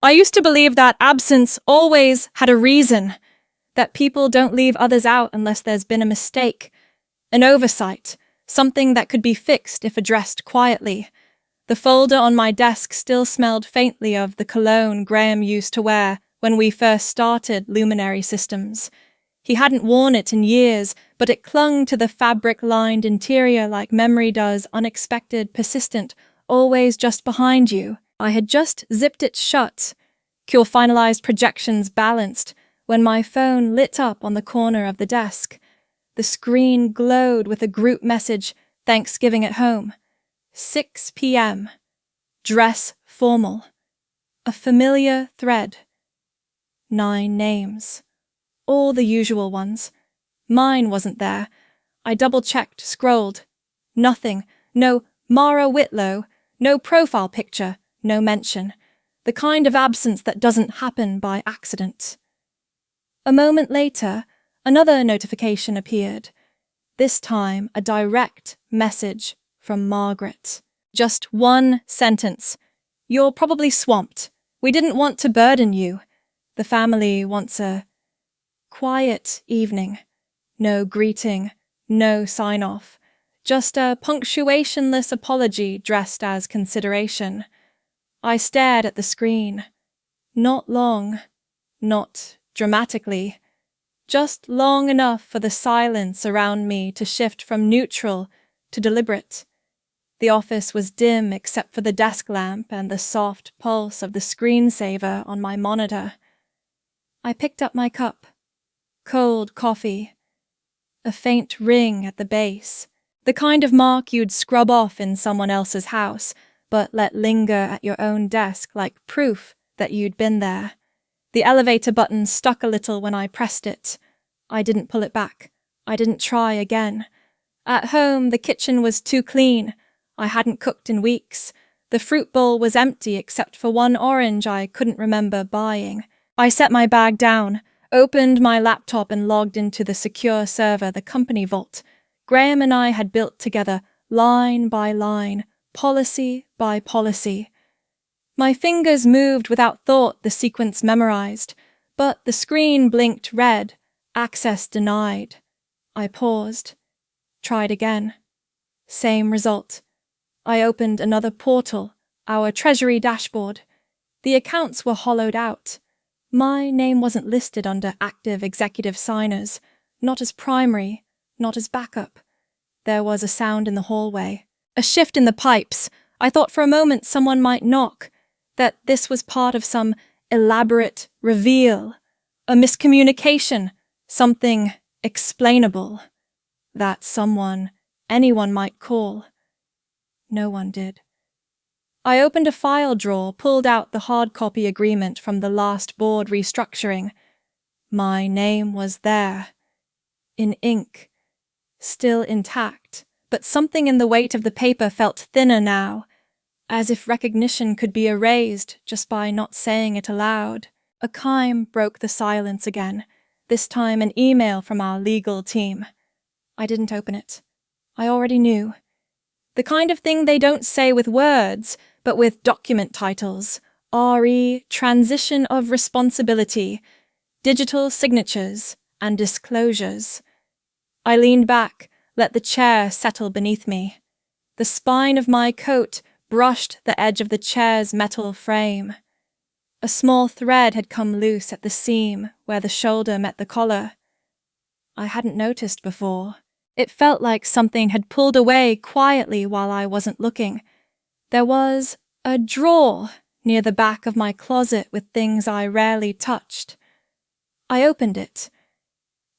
I used to believe that absence always had a reason, that people don't leave others out unless there's been a mistake, an oversight, something that could be fixed if addressed quietly. The folder on my desk still smelled faintly of the cologne Graham used to wear when we first started Luminary Systems. He hadn't worn it in years, but it clung to the fabric-lined interior like memory does, unexpected, persistent, always just behind you. I had just zipped it shut, Cure finalized projections balanced, when my phone lit up on the corner of the desk. The screen glowed with a group message, Thanksgiving at home. 6 p.m. Dress formal. A familiar thread. 9 names. All the usual ones. Mine wasn't there. I double-checked, scrolled. Nothing. No Mara Whitlow. No profile picture. No mention. The kind of absence that doesn't happen by accident. A moment later, another notification appeared. This time, a direct message from Margaret. Just one sentence. You're probably swamped. We didn't want to burden you. The family wants a quiet evening. No greeting, no sign-off. Just a punctuationless apology dressed as consideration. I stared at the screen. Not long, not dramatically. Just long enough for the silence around me to shift from neutral to deliberate. The office was dim except for the desk lamp and the soft pulse of the screensaver on my monitor. I picked up my cup. Cold coffee. A faint ring at the base. The kind of mark you'd scrub off in someone else's house, but let linger at your own desk like proof that you'd been there. The elevator button stuck a little when I pressed it. I didn't pull it back. I didn't try again. At home, the kitchen was too clean. I hadn't cooked in weeks. The fruit bowl was empty except for one orange I couldn't remember buying. I set my bag down, opened my laptop and logged into the secure server, the company vault. Graham and I had built together, line by line, policy by policy. My fingers moved without thought, the sequence memorized, but the screen blinked red, access denied. I paused, tried again. Same result. I opened another portal, our treasury dashboard. The accounts were hollowed out. My name wasn't listed under active executive signers, not as primary, not as backup. There was a sound in the hallway. A shift in the pipes. I thought for a moment someone might knock, that this was part of some elaborate reveal, a miscommunication, something explainable, that someone, anyone might call. No one did. I opened a file drawer, pulled out the hard copy agreement from the last board restructuring. My name was there, in ink, still intact. But something in the weight of the paper felt thinner now, as if recognition could be erased just by not saying it aloud. A chime broke the silence again, this time an email from our legal team. I didn't open it. I already knew. The kind of thing they don't say with words, but with document titles. RE, Transition of Responsibility, Digital Signatures, and Disclosures. I leaned back, let the chair settle beneath me. The spine of my coat brushed the edge of the chair's metal frame. A small thread had come loose at the seam where the shoulder met the collar. I hadn't noticed before. It felt like something had pulled away quietly while I wasn't looking. There was a drawer near the back of my closet with things I rarely touched. I opened it.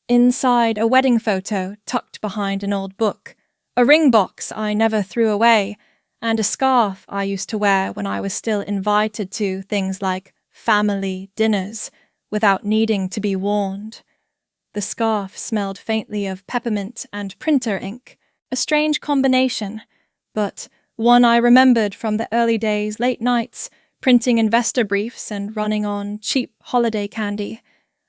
Inside, a wedding photo tucked behind an old book, a ring box I never threw away, and a scarf I used to wear when I was still invited to things like family dinners without needing to be warned. The scarf smelled faintly of peppermint and printer ink, a strange combination, but one I remembered from the early days, late nights, printing investor briefs and running on cheap holiday candy.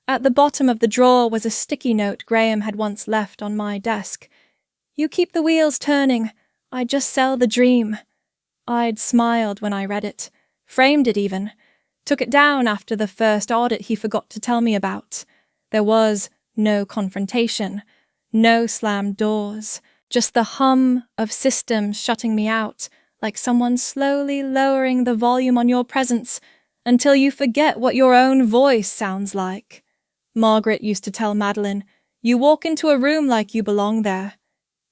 At the bottom of the drawer was a sticky note Graham had once left on my desk. You keep the wheels turning. I just sell the dream. I'd smiled when I read it, framed it even. Took it down after the first audit he forgot to tell me about. There was no confrontation, no slammed doors, just the hum of systems shutting me out, like someone slowly lowering the volume on your presence until you forget what your own voice sounds like. Margaret used to tell Madeline, "You walk into a room like you belong there."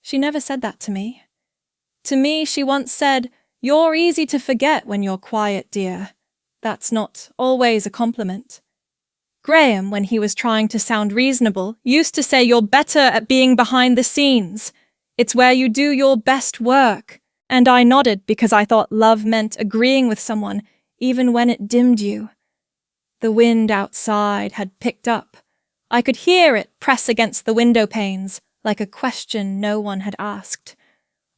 She never said that to me. To me, she once said, "You're easy to forget when you're quiet, dear." That's not always a compliment. Graham, when he was trying to sound reasonable, used to say you're better at being behind the scenes. It's where you do your best work. And I nodded because I thought love meant agreeing with someone, even when it dimmed you. The wind outside had picked up. I could hear it press against the window panes, like a question no one had asked.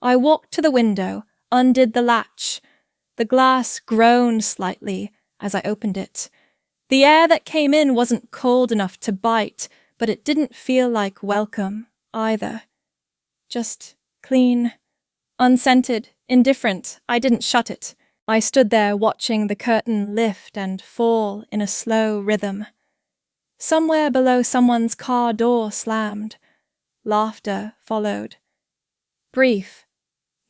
I walked to the window, undid the latch. The glass groaned slightly as I opened it. The air that came in wasn't cold enough to bite, but it didn't feel like welcome either. Just clean, unscented, indifferent. I didn't shut it. I stood there watching the curtain lift and fall in a slow rhythm. Somewhere below someone's car door slammed. Laughter followed. Brief,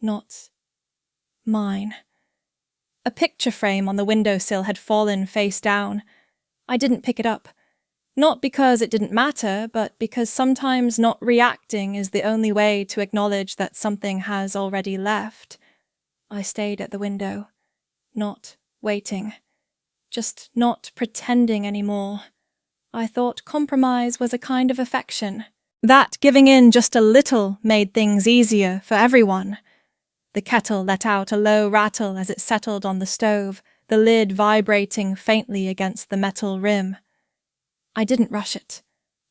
not mine. A picture frame on the windowsill had fallen face down. I didn't pick it up. Not because it didn't matter, but because sometimes not reacting is the only way to acknowledge that something has already left. I stayed at the window, not waiting, just not pretending anymore. I thought compromise was a kind of affection. That giving in just a little made things easier for everyone. The kettle let out a low rattle as it settled on the stove, the lid vibrating faintly against the metal rim. I didn't rush it.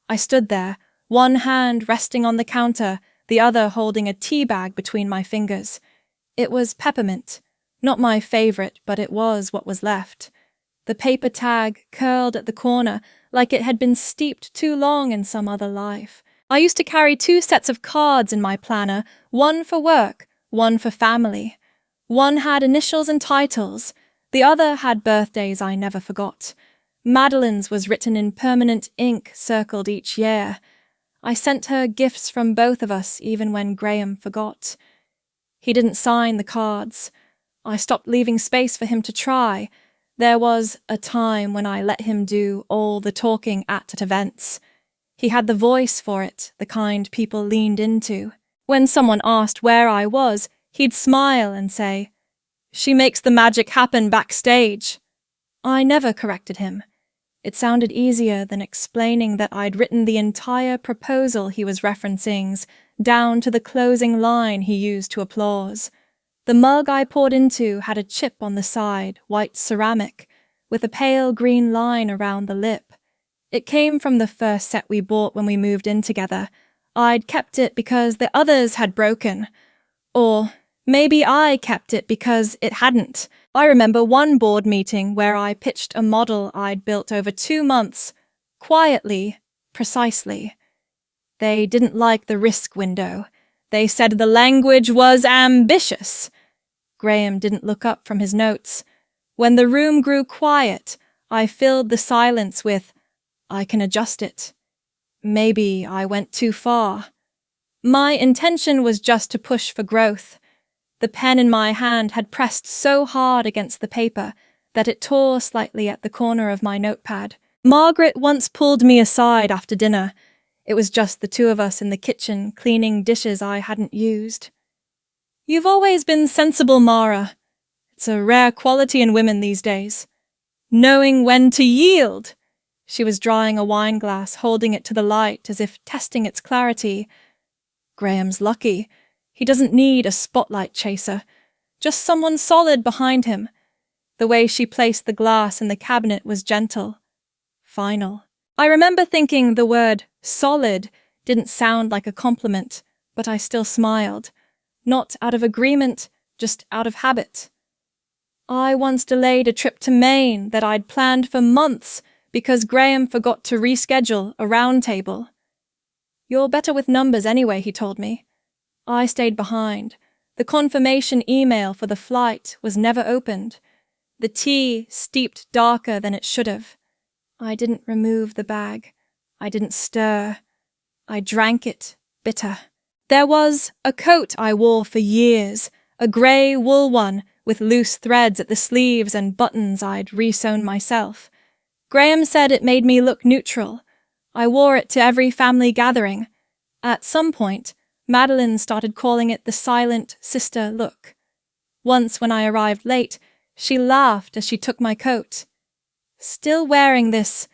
I stood there, one hand resting on the counter, the other holding a tea bag between my fingers. It was peppermint. Not my favorite, but it was what was left. The paper tag curled at the corner like it had been steeped too long in some other life. I used to carry 2 sets of cards in my planner, one for work, one for family. One had initials and titles. The other had birthdays I never forgot. Madeline's was written in permanent ink, circled each year. I sent her gifts from both of us even when Graham forgot. He didn't sign the cards. I stopped leaving space for him to try. There was a time when I let him do all the talking at events. He had the voice for it, the kind people leaned into. When someone asked where I was, he'd smile and say, "She makes the magic happen backstage." I never corrected him. It sounded easier than explaining that I'd written the entire proposal he was referencing, down to the closing line he used to applause. The mug I poured into had a chip on the side, white ceramic, with a pale green line around the lip. It came from the first set we bought when we moved in together. I'd kept it because the others had broken. Or maybe I kept it because it hadn't. I remember one board meeting where I pitched a model I'd built over 2 months, quietly, precisely. They didn't like the risk window. They said the language was ambitious. Graham didn't look up from his notes. When the room grew quiet, I filled the silence with, "I can adjust it." Maybe I went too far. My intention was just to push for growth. The pen in my hand had pressed so hard against the paper that it tore slightly at the corner of my notepad. Margaret once pulled me aside after dinner. It was just the 2 of us in the kitchen cleaning dishes I hadn't used. "You've always been sensible, Mara. It's a rare quality in women these days. Knowing when to yield." She was drying a wine glass, holding it to the light as if testing its clarity. "Graham's lucky. He doesn't need a spotlight chaser. Just someone solid behind him." The way she placed the glass in the cabinet was gentle, final. I remember thinking the word solid didn't sound like a compliment, but I still smiled. Not out of agreement, just out of habit. I once delayed a trip to Maine that I'd planned for months because Graham forgot to reschedule a round table. "You're better with numbers anyway," he told me. I stayed behind. The confirmation email for the flight was never opened. The tea steeped darker than it should have. I didn't remove the bag. I didn't stir. I drank it, bitter. There was a coat I wore for years, a grey wool one with loose threads at the sleeves and buttons I'd re-sewn myself. Graham said it made me look neutral. I wore it to every family gathering. At some point, Madeline started calling it the silent sister look. Once when I arrived late, she laughed as she took my coat. Still wearing this,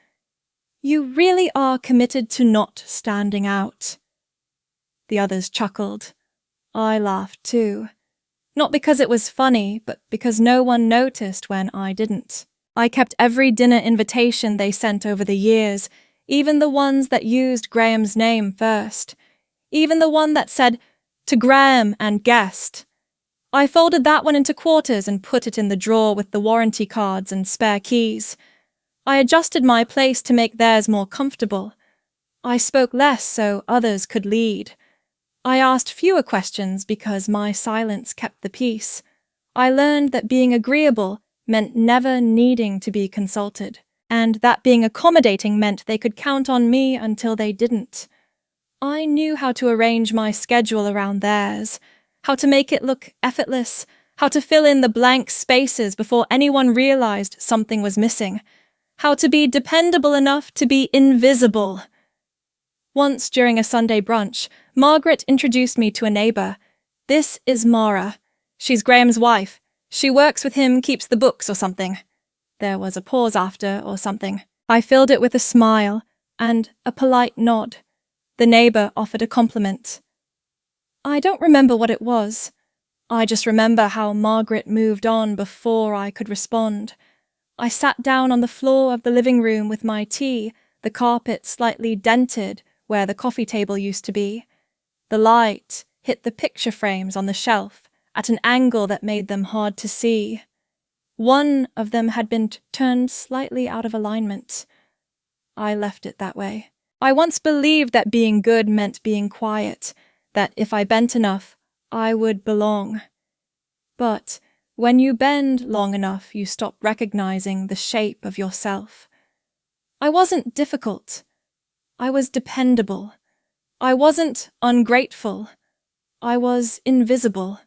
"You really are committed to not standing out." The others chuckled. I laughed too. Not because it was funny, but because no one noticed when I didn't. I kept every dinner invitation they sent over the years, even the ones that used Graham's name first. Even the one that said, "To Graham and guest." I folded that one into quarters and put it in the drawer with the warranty cards and spare keys. I adjusted my place to make theirs more comfortable. I spoke less so others could lead. I asked fewer questions because my silence kept the peace. I learned that being agreeable meant never needing to be consulted, and that being accommodating meant they could count on me until they didn't. I knew how to arrange my schedule around theirs, how to make it look effortless, how to fill in the blank spaces before anyone realized something was missing, how to be dependable enough to be invisible. Once during a Sunday brunch, Margaret introduced me to a neighbour. "This is Mara. She's Graham's wife. She works with him, keeps the books or something." There was a pause after or something. I filled it with a smile and a polite nod. The neighbour offered a compliment. I don't remember what it was. I just remember how Margaret moved on before I could respond. I sat down on the floor of the living room with my tea, the carpet slightly dented where the coffee table used to be. The light hit the picture frames on the shelf at an angle that made them hard to see. One of them had been turned slightly out of alignment. I left it that way. I once believed that being good meant being quiet, that if I bent enough, I would belong. But when you bend long enough, you stop recognizing the shape of yourself. I wasn't difficult. I was dependable. I wasn't ungrateful. I was invisible.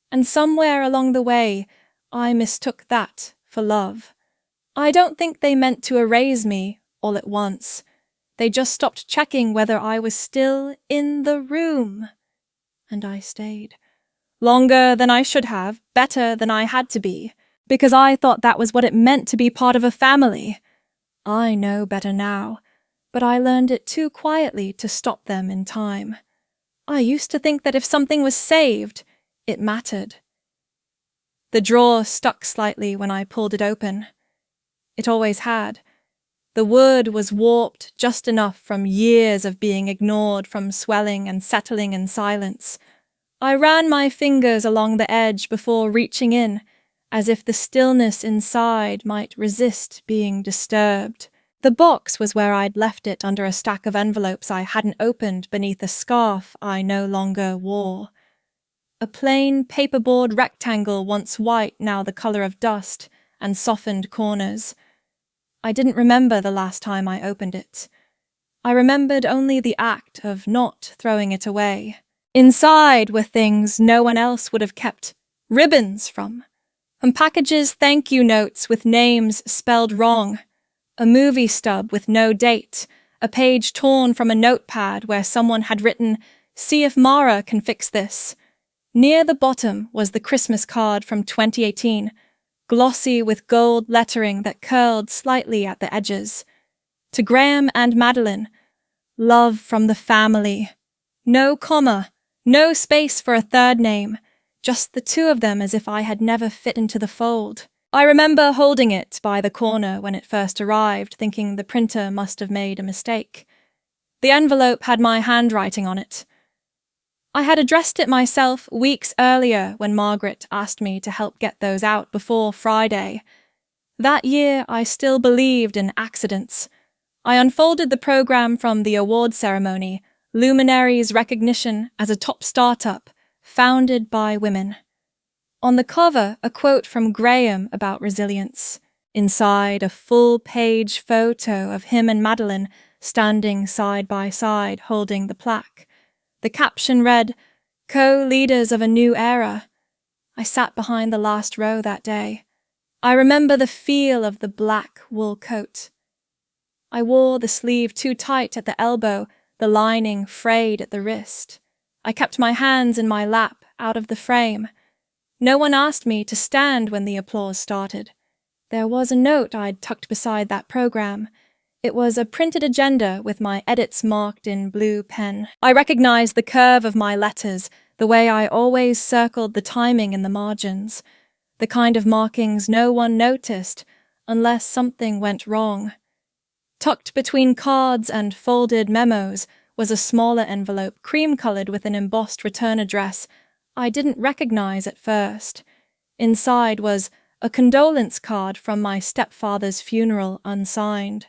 And somewhere along the way, I mistook that for love. I don't think they meant to erase me all at once. They just stopped checking whether I was still in the room. And I stayed. Longer than I should have, better than I had to be, because I thought that was what it meant to be part of a family. I know better now, but I learned it too quietly to stop them in time. I used to think that if something was saved, it mattered. The drawer stuck slightly when I pulled it open. It always had. The wood was warped just enough from years of being ignored, from swelling and settling in silence. I ran my fingers along the edge before reaching in, as if the stillness inside might resist being disturbed. The box was where I'd left it under a stack of envelopes I hadn't opened beneath a scarf I no longer wore. A plain paperboard rectangle, once white, now the colour of dust and softened corners. I didn't remember the last time I opened it. I remembered only the act of not throwing it away. Inside were things no one else would have kept ribbons from. And packages, thank you notes with names spelled wrong. A movie stub with no date. A page torn from a notepad where someone had written, "See if Mara can fix this." Near the bottom was the Christmas card from 2018, glossy with gold lettering that curled slightly at the edges. To Graham and Madeline, love from the family. No comma, no space for a third name, just the two of them as if I had never fit into the fold. I remember holding it by the corner when it first arrived, thinking the printer must have made a mistake. The envelope had my handwriting on it. I had addressed it myself weeks earlier when Margaret asked me to help get those out before Friday. That year I still believed in accidents. I unfolded the program from the award ceremony, Luminaries Recognition as a top startup, founded by women. On the cover, a quote from Graham about resilience. Inside, a full-page photo of him and Madeline standing side by side holding the plaque. The caption read, "Co-leaders of a new era." I sat behind the last row that day. I remember the feel of the black wool coat. I wore the sleeve too tight at the elbow, the lining frayed at the wrist. I kept my hands in my lap, out of the frame. No one asked me to stand when the applause started. There was a note I'd tucked beside that program. It was a printed agenda with my edits marked in blue pen. I recognized the curve of my letters, the way I always circled the timing in the margins, the kind of markings no one noticed unless something went wrong. Tucked between cards and folded memos was a smaller envelope, cream-colored with an embossed return address I didn't recognize at first. Inside was a condolence card from my stepfather's funeral, unsigned.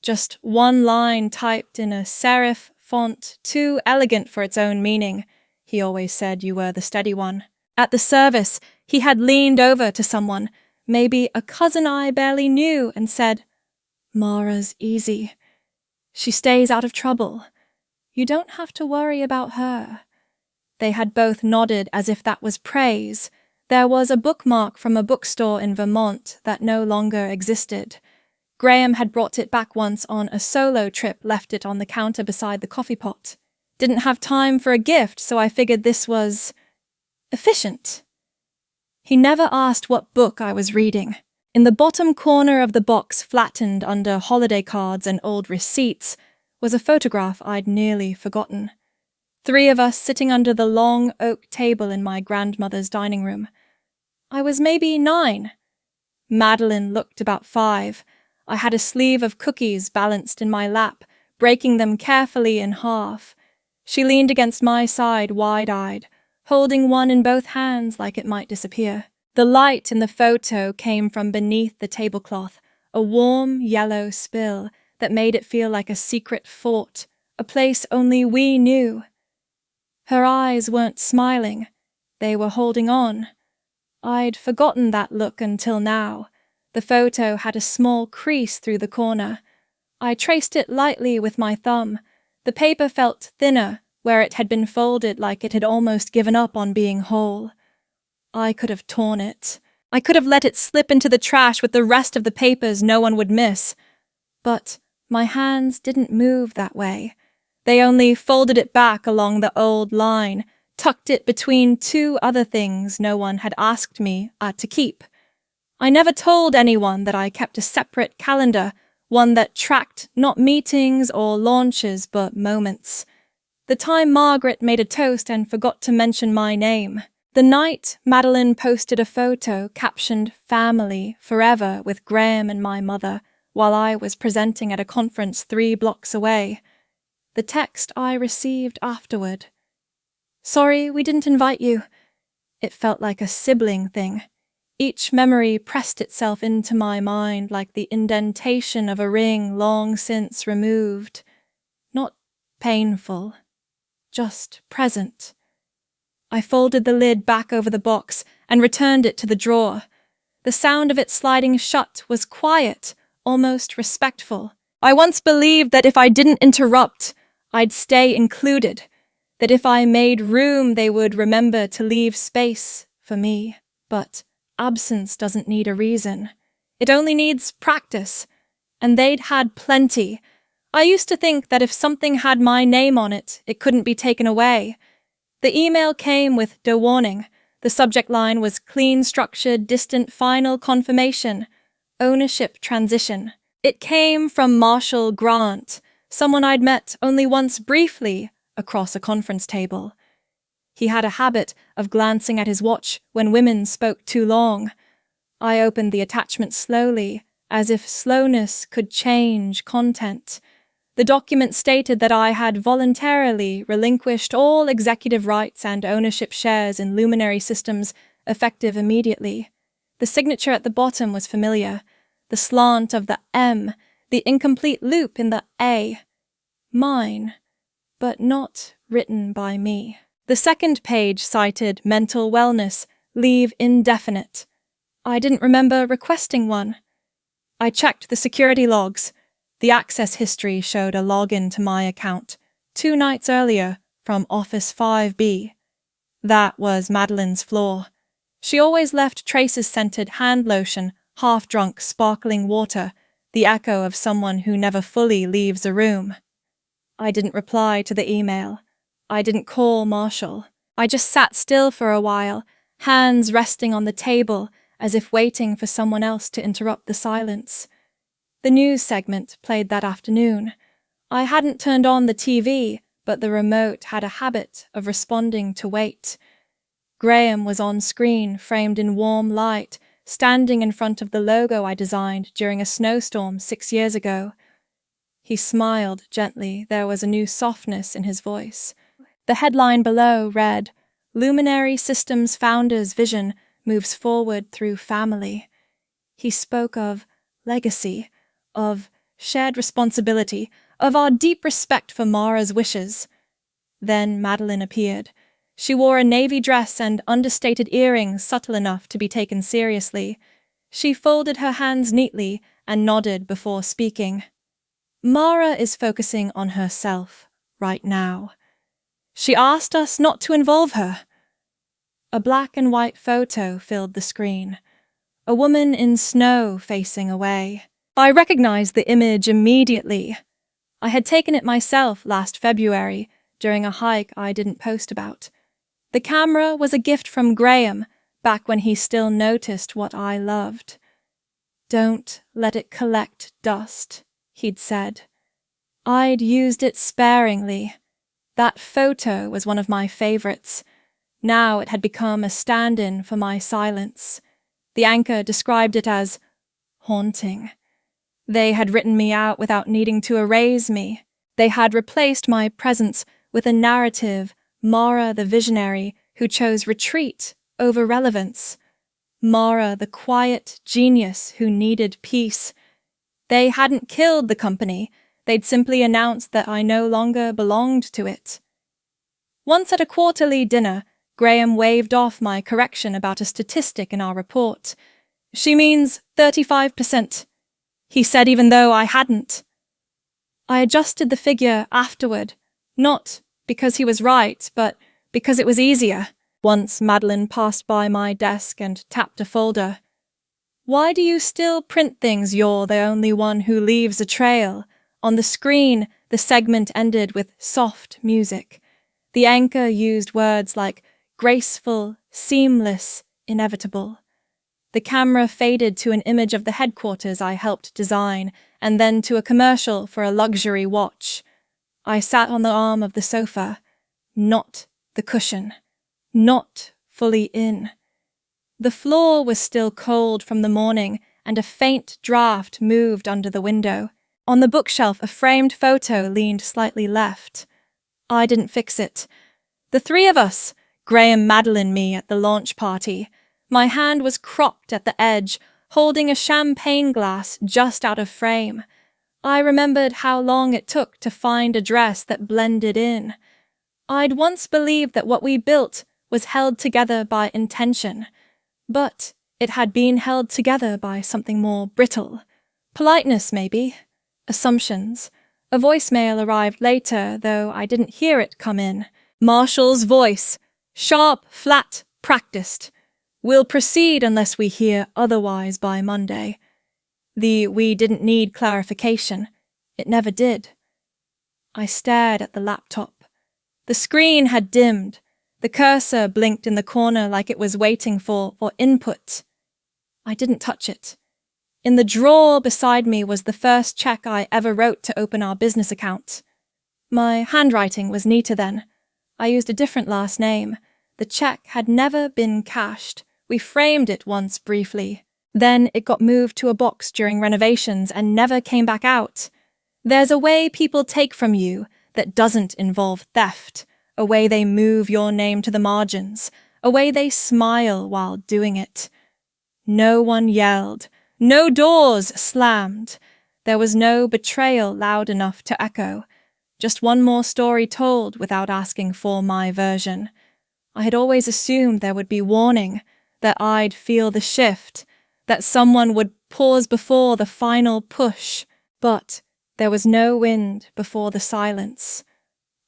Just one line typed in a serif font too elegant for its own meaning. He always said you were the steady one. At the service, he had leaned over to someone, maybe a cousin I barely knew, and said, "Mara's easy. She stays out of trouble. You don't have to worry about her." They had both nodded as if that was praise. There was a bookmark from a bookstore in Vermont that no longer existed. Graham had brought it back once on a solo trip, left it on the counter beside the coffee pot. Didn't have time for a gift, so I figured this was efficient. He never asked what book I was reading. In the bottom corner of the box, flattened under holiday cards and old receipts, was a photograph I'd nearly forgotten. 3 of us sitting under the long oak table in my grandmother's dining room. I was maybe 9. Madeline looked about 5. I had a sleeve of cookies balanced in my lap, breaking them carefully in half. She leaned against my side, wide-eyed, holding one in both hands like it might disappear. The light in the photo came from beneath the tablecloth, a warm yellow spill that made it feel like a secret fort, a place only we knew. Her eyes weren't smiling. They were holding on. I'd forgotten that look until now. The photo had a small crease through the corner. I traced it lightly with my thumb. The paper felt thinner where it had been folded, like it had almost given up on being whole. I could have torn it. I could have let it slip into the trash with the rest of the papers no one would miss. But my hands didn't move that way. They only folded it back along the old line, tucked it between 2 other things no one had asked me to keep. I never told anyone that I kept a separate calendar, one that tracked not meetings or launches but moments. The time Margaret made a toast and forgot to mention my name. The night Madeline posted a photo captioned "Family Forever" with Graham and my mother, while I was presenting at a conference 3 blocks away. The text I received afterward. "Sorry, we didn't invite you." It felt like a sibling thing. Each memory pressed itself into my mind like the indentation of a ring long since removed. Not painful, just present. I folded the lid back over the box and returned it to the drawer. The sound of it sliding shut was quiet, almost respectful. I once believed that if I didn't interrupt, I'd stay included, that if I made room they would remember to leave space for me. But absence doesn't need a reason. It only needs practice, and they'd had plenty. I used to think that if something had my name on it, it couldn't be taken away. The email came with "De warning." The subject line was "Clean structured, distant final confirmation. Ownership transition." It came from Marshall Grant, someone I'd met only once briefly across a conference table. He had a habit of glancing at his watch when women spoke too long. I opened the attachment slowly, as if slowness could change content. The document stated that I had voluntarily relinquished all executive rights and ownership shares in Luminary Systems, effective immediately. The signature at the bottom was familiar. The slant of the M, the incomplete loop in the A. Mine, but not written by me. The second page cited mental wellness, leave indefinite. I didn't remember requesting one. I checked the security logs. The access history showed a login to my account 2 nights earlier from Office 5B. That was Madeline's flaw. She always left traces-scented hand lotion, half-drunk sparkling water, the echo of someone who never fully leaves a room. I didn't reply to the email. I didn't call Marshall. I just sat still for a while, hands resting on the table as if waiting for someone else to interrupt the silence. The news segment played that afternoon. I hadn't turned on the TV, but the remote had a habit of responding to wait. Graham was on screen, framed in warm light, standing in front of the logo I designed during a snowstorm 6 years ago. He smiled gently. There was a new softness in his voice. The headline below read, "Luminary Systems Founder's Vision Moves Forward Through Family." He spoke of legacy, of shared responsibility, of our deep respect for Mara's wishes. Then Madeline appeared. She wore a navy dress and understated earrings subtle enough to be taken seriously. She folded her hands neatly and nodded before speaking. Mara is focusing on herself right now. She asked us not to involve her. A black and white photo filled the screen. A woman in snow facing away. I recognized the image immediately. I had taken it myself last February during a hike I didn't post about. The camera was a gift from Graham back when he still noticed what I loved. "Don't let it collect dust," he'd said. I'd used it sparingly. That photo was one of my favorites. Now it had become a stand-in for my silence. The anchor described it as haunting. They had written me out without needing to erase me. They had replaced my presence with a narrative, Mara the visionary who chose retreat over relevance. Mara the quiet genius who needed peace. They hadn't killed the company. They'd simply announced that I no longer belonged to it. Once at a quarterly dinner, Graham waved off my correction about a statistic in our report. "She means 35%. He said even though I hadn't. I adjusted the figure afterward, not because he was right, but because it was easier. Once Madeline passed by my desk and tapped a folder. "Why do you still print things you're the only one who leaves a trail?" On the screen, the segment ended with soft music. The anchor used words like graceful, seamless, inevitable. The camera faded to an image of the headquarters I helped design, and then to a commercial for a luxury watch. I sat on the arm of the sofa, not the cushion, not fully in. The floor was still cold from the morning, and a faint draft moved under the window. On the bookshelf, a framed photo leaned slightly left. I didn't fix it. The three of us, Graham, Madeline, me at the launch party. My hand was cropped at the edge, holding a champagne glass just out of frame. I remembered how long it took to find a dress that blended in. I'd once believed that what we built was held together by intention, but it had been held together by something more brittle. Politeness, maybe. Assumptions. A voicemail arrived later, though I didn't hear it come in. Marshall's voice. Sharp, flat, practiced. "We'll proceed unless we hear otherwise by Monday." We didn't need clarification. It never did. I stared at the laptop. The screen had dimmed. The cursor blinked in the corner like it was waiting for input. I didn't touch it. In the drawer beside me was the first check I ever wrote to open our business account. My handwriting was neater then. I used a different last name. The check had never been cashed. We framed it once briefly. Then it got moved to a box during renovations and never came back out. There's a way people take from you that doesn't involve theft, a way they move your name to the margins, a way they smile while doing it. No one yelled. No doors slammed. There was no betrayal loud enough to echo. Just one more story told without asking for my version. I had always assumed there would be warning, that I'd feel the shift, that someone would pause before the final push. But there was no wind before the silence,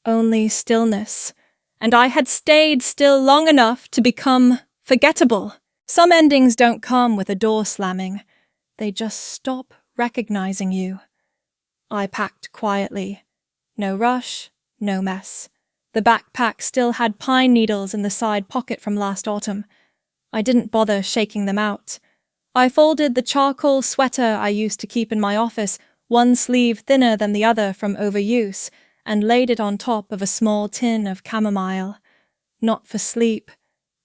only stillness, and I had stayed still long enough to become forgettable. Some endings don't come with a door slamming. They just stop recognizing you. I packed quietly. No rush, no mess. The backpack still had pine needles in the side pocket from last autumn. I didn't bother shaking them out. I folded the charcoal sweater I used to keep in my office, one sleeve thinner than the other from overuse, and laid it on top of a small tin of chamomile. Not for sleep,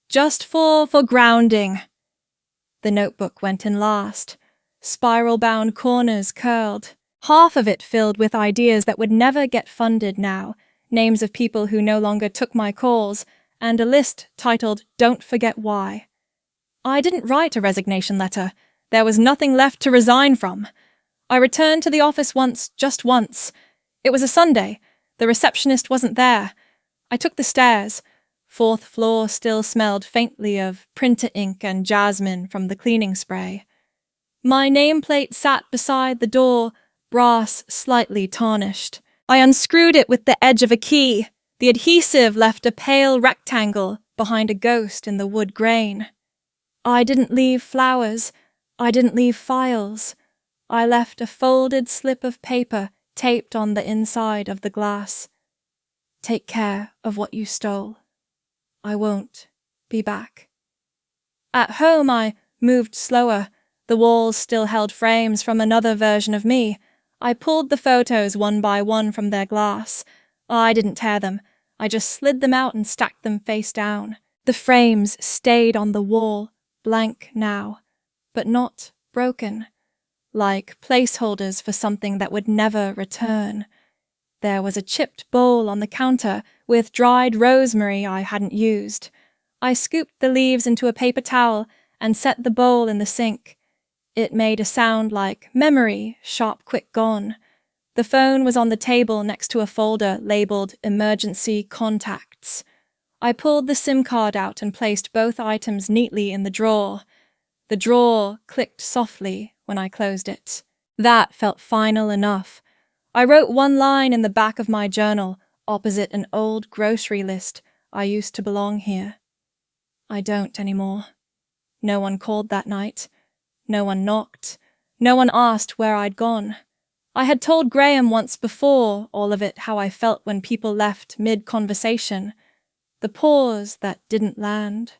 just for grounding. The notebook went in last. Spiral-bound corners curled. Half of it filled with ideas that would never get funded now, names of people who no longer took my calls, and a list titled "Don't Forget Why." I didn't write a resignation letter. There was nothing left to resign from. I returned to the office just once. It was a Sunday. The receptionist wasn't there. I took the stairs. Fourth floor still smelled faintly of printer ink and jasmine from the cleaning spray. My nameplate sat beside the door, brass slightly tarnished. I unscrewed it with the edge of a key. The adhesive left a pale rectangle behind a ghost in the wood grain. I didn't leave flowers. I didn't leave files. I left a folded slip of paper taped on the inside of the glass. Take care of what you stole. I won't be back. At home I moved slower. The walls still held frames from another version of me. I pulled the photos one by one from their glass. I didn't tear them. I just slid them out and stacked them face down. The frames stayed on the wall, blank now, but not broken, like placeholders for something that would never return. There was a chipped bowl on the counter with dried rosemary I hadn't used. I scooped the leaves into a paper towel and set the bowl in the sink. It made a sound like memory, sharp, quick, gone. The phone was on the table next to a folder labeled Emergency Contacts. I pulled the SIM card out and placed both items neatly in the drawer. The drawer clicked softly when I closed it. That felt final enough. I wrote one line in the back of my journal, opposite an old grocery list. I used to belong here. I don't anymore. No one called that night. No one knocked. No one asked where I'd gone. I had told Graham once before all of it, how I felt when people left mid-conversation. The pause that didn't land.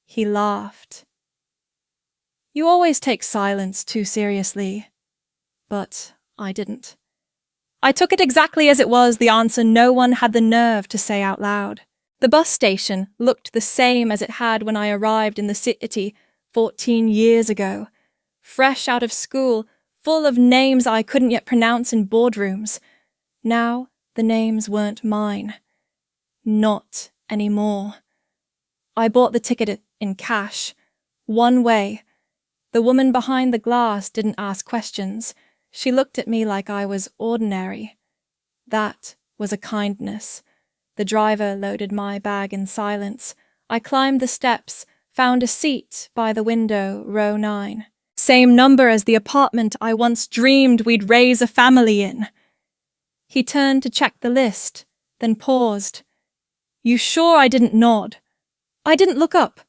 He laughed. You always take silence too seriously. But I didn't. I took it exactly as it was, the answer no one had the nerve to say out loud. The bus station looked the same as it had when I arrived in the city 14 years ago. Fresh out of school, full of names I couldn't yet pronounce in boardrooms. Now the names weren't mine. Not anymore. I bought the ticket in cash. One way. The woman behind the glass didn't ask questions. She looked at me like I was ordinary. That was a kindness. The driver loaded my bag in silence. I climbed the steps, found a seat by the window, row 9. Same number as the apartment I once dreamed we'd raise a family in. He turned to check the list, then paused. You sure I didn't nod? I didn't look up.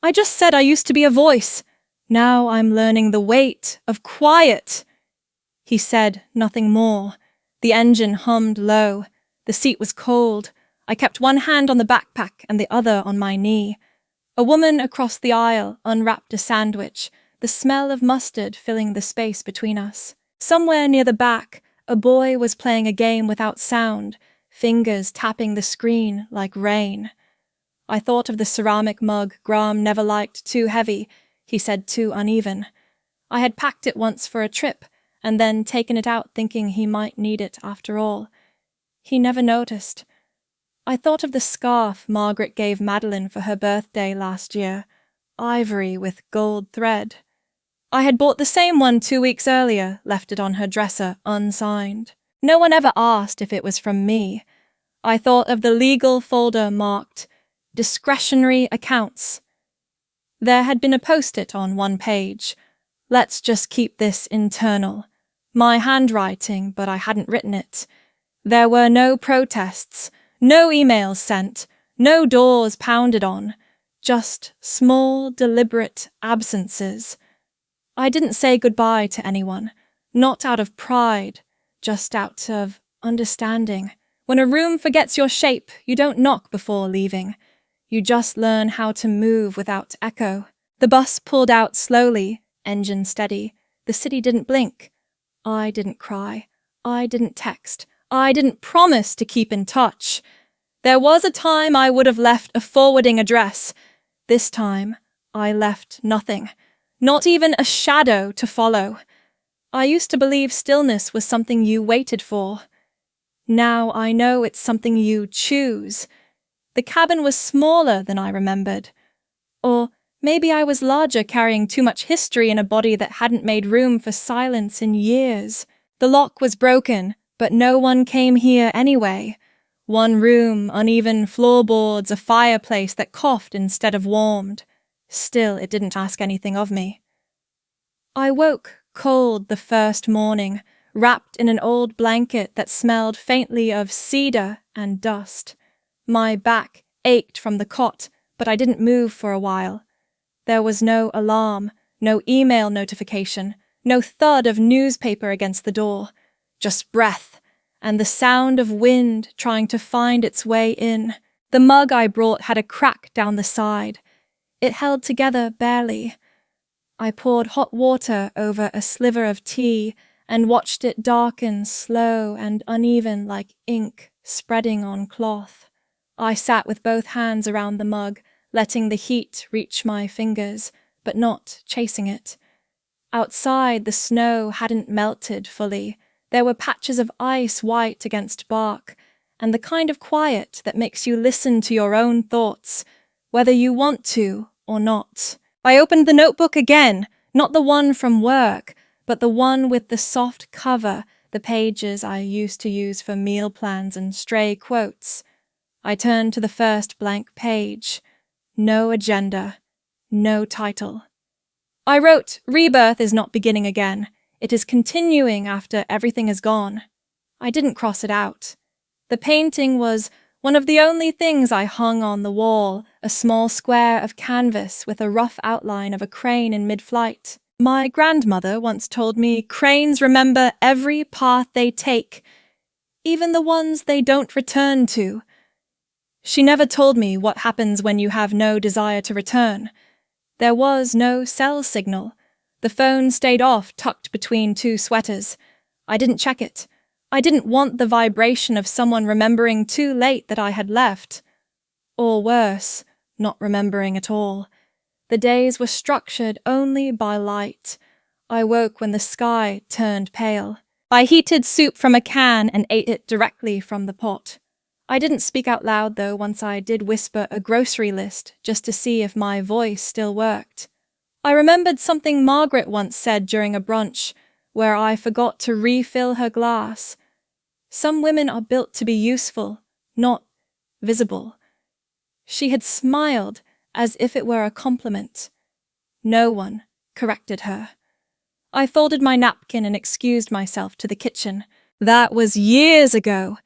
I just said I used to be a voice. Now I'm learning the weight of quiet. He said nothing more. The engine hummed low. The seat was cold. I kept one hand on the backpack and the other on my knee. A woman across the aisle unwrapped a sandwich, the smell of mustard filling the space between us. Somewhere near the back, a boy was playing a game without sound, fingers tapping the screen like rain. I thought of the ceramic mug Graham never liked, too heavy, he said too uneven. I had packed it once for a trip, and then taken it out thinking he might need it after all. He never noticed. I thought of the scarf Margaret gave Madeline for her birthday last year, ivory with gold thread. I had bought the same one 2 weeks earlier, left it on her dresser unsigned. No one ever asked if it was from me. I thought of the legal folder marked discretionary accounts. There had been a post-it on one page. Let's just keep this internal. My handwriting, but I hadn't written it. There were no protests, no emails sent, no doors pounded on, just small, deliberate absences. I didn't say goodbye to anyone, not out of pride, just out of understanding. When a room forgets your shape, you don't knock before leaving. You just learn how to move without echo. The bus pulled out slowly, engine steady. The city didn't blink. I didn't cry. I didn't text. I didn't promise to keep in touch. There was a time I would have left a forwarding address. This time, I left nothing. Not even a shadow to follow. I used to believe stillness was something you waited for. Now I know it's something you choose. The cabin was smaller than I remembered. Or maybe I was larger, carrying too much history in a body that hadn't made room for silence in years. The lock was broken, but no one came here anyway. One room, uneven floorboards, a fireplace that coughed instead of warmed. Still, it didn't ask anything of me. I woke cold the first morning, wrapped in an old blanket that smelled faintly of cedar and dust. My back ached from the cot, but I didn't move for a while. There was no alarm, no email notification, no thud of newspaper against the door, just breath, and the sound of wind trying to find its way in. The mug I brought had a crack down the side. It held together barely. I poured hot water over a sliver of tea and watched it darken slow and uneven like ink spreading on cloth. I sat with both hands around the mug, letting the heat reach my fingers, but not chasing it. Outside, the snow hadn't melted fully. There were patches of ice white against bark, and the kind of quiet that makes you listen to your own thoughts, whether you want to or not. I opened the notebook again, not the one from work, but the one with the soft cover, the pages I used to use for meal plans and stray quotes. I turned to the first blank page. No agenda, no title. I wrote, "Rebirth is not beginning again. It is continuing after everything is gone." I didn't cross it out. The painting was one of the only things I hung on the wall, a small square of canvas with a rough outline of a crane in mid-flight. My grandmother once told me cranes remember every path they take, even the ones they don't return to. She never told me what happens when you have no desire to return. There was no cell signal. The phone stayed off, tucked between two sweaters. I didn't check it. I didn't want the vibration of someone remembering too late that I had left. Or worse, not remembering at all. The days were structured only by light. I woke when the sky turned pale. I heated soup from a can and ate it directly from the pot. I didn't speak out loud, though, once I did whisper a grocery list just to see if my voice still worked. I remembered something Margaret once said during a brunch, where I forgot to refill her glass. Some women are built to be useful, not visible. She had smiled as if it were a compliment. No one corrected her. I folded my napkin and excused myself to the kitchen. That was years ago.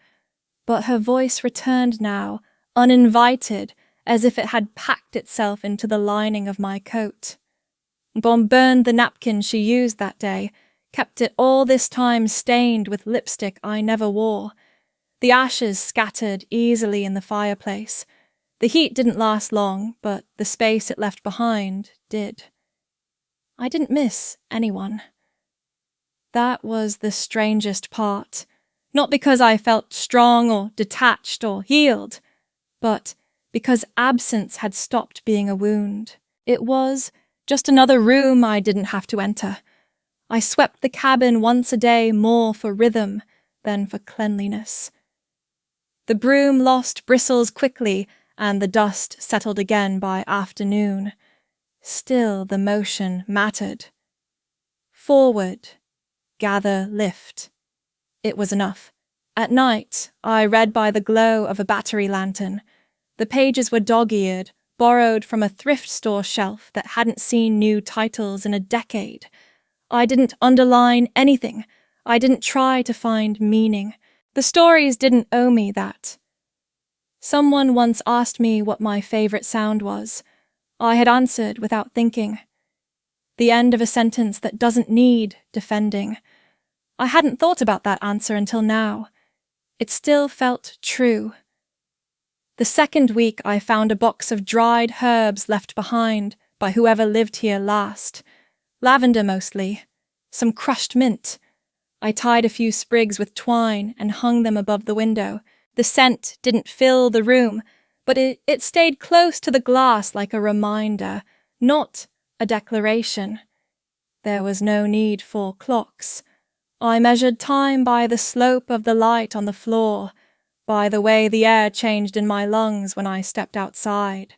But her voice returned now, uninvited, as if it had packed itself into the lining of my coat. Bon burned the napkin she used that day, kept it all this time stained with lipstick I never wore. The ashes scattered easily in the fireplace. The heat didn't last long, but the space it left behind did. I didn't miss anyone. That was the strangest part. Not because I felt strong or detached or healed, but because absence had stopped being a wound. It was just another room I didn't have to enter. I swept the cabin once a day more for rhythm than for cleanliness. The broom lost bristles quickly, and the dust settled again by afternoon. Still the motion mattered. Forward, gather, lift. It was enough. At night, I read by the glow of a battery lantern. The pages were dog-eared, borrowed from a thrift store shelf that hadn't seen new titles in a decade. I didn't underline anything. I didn't try to find meaning. The stories didn't owe me that. Someone once asked me what my favorite sound was. I had answered without thinking. The end of a sentence that doesn't need defending. I hadn't thought about that answer until now. It still felt true. The second week I found a box of dried herbs left behind by whoever lived here last. Lavender mostly. Some crushed mint. I tied a few sprigs with twine and hung them above the window. The scent didn't fill the room, but it stayed close to the glass like a reminder, not a declaration. There was no need for clocks. I measured time by the slope of the light on the floor, by the way the air changed in my lungs when I stepped outside.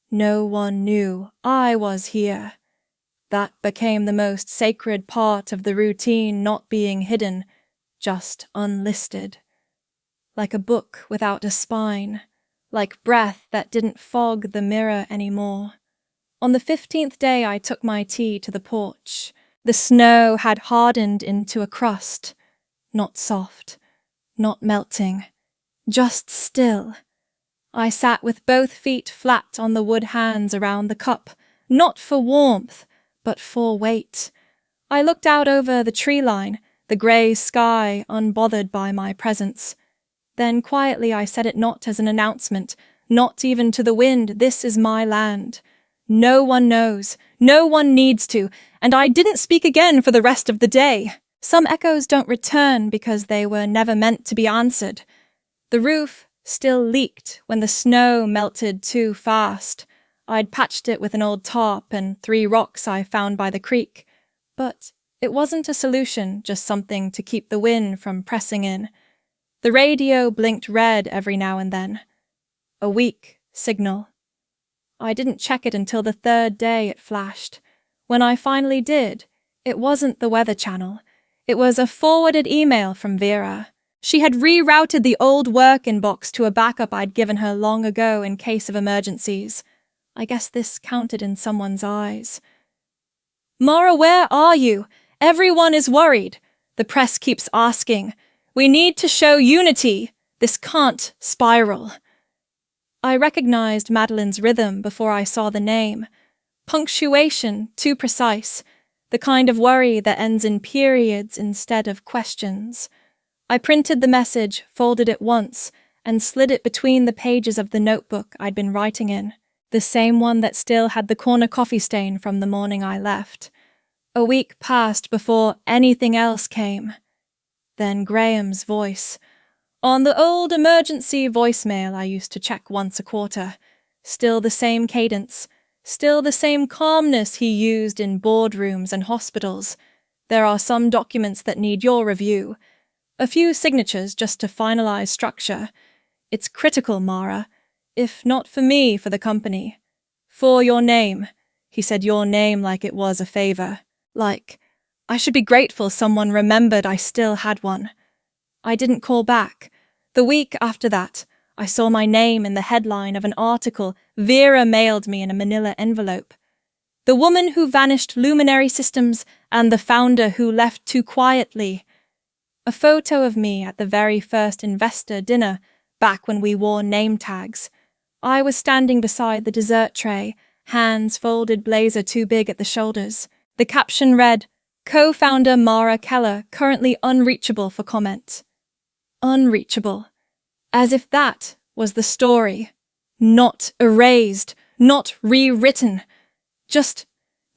No one knew I was here. That became the most sacred part of the routine, not being hidden, just unlisted. Like a book without a spine, like breath that didn't fog the mirror anymore. On the 15th day I took my tea to the porch. The snow had hardened into a crust, not soft, not melting, just still. I sat with both feet flat on the wood hands around the cup, not for warmth, but for weight. I looked out over the tree line, the grey sky unbothered by my presence. Then quietly I said it not as an announcement, not even to the wind, this is my land. No one knows, no one needs to, and I didn't speak again for the rest of the day. Some echoes don't return because they were never meant to be answered. The roof still leaked when the snow melted too fast. I'd patched it with an old tarp and 3 rocks I found by the creek. But it wasn't a solution, just something to keep the wind from pressing in. The radio blinked red every now and then. A weak signal. I didn't check it until the 3rd day it flashed. When I finally did, it wasn't the Weather Channel. It was a forwarded email from Vera. She had rerouted the old work inbox to a backup I'd given her long ago in case of emergencies. I guess this counted in someone's eyes. Mara, where are you? Everyone is worried. The press keeps asking. We need to show unity. This can't spiral. I recognized Madeline's rhythm before I saw the name. Punctuation too precise. The kind of worry that ends in periods instead of questions. I printed the message, folded it once, and slid it between the pages of the notebook I'd been writing in. The same one that still had the corner coffee stain from the morning I left. A week passed before anything else came. Then Graham's voice. On the old emergency voicemail I used to check once a quarter. Still the same cadence. Still the same calmness he used in boardrooms and hospitals. There are some documents that need your review. A few signatures just to finalize structure. It's critical, Mara. If not for me, for the company. For your name. He said your name like it was a favor. Like, I should be grateful someone remembered I still had one. I didn't call back. The week after that, I saw my name in the headline of an article Vera mailed me in a manila envelope. The woman who vanished Luminary Systems and the founder who left too quietly. A photo of me at the very first investor dinner, back when we wore name tags. I was standing beside the dessert tray, hands folded, blazer too big at the shoulders. The caption read, Co-founder Mara Keller, currently unreachable for comment. Unreachable. As if that was the story. Not erased, not rewritten. Just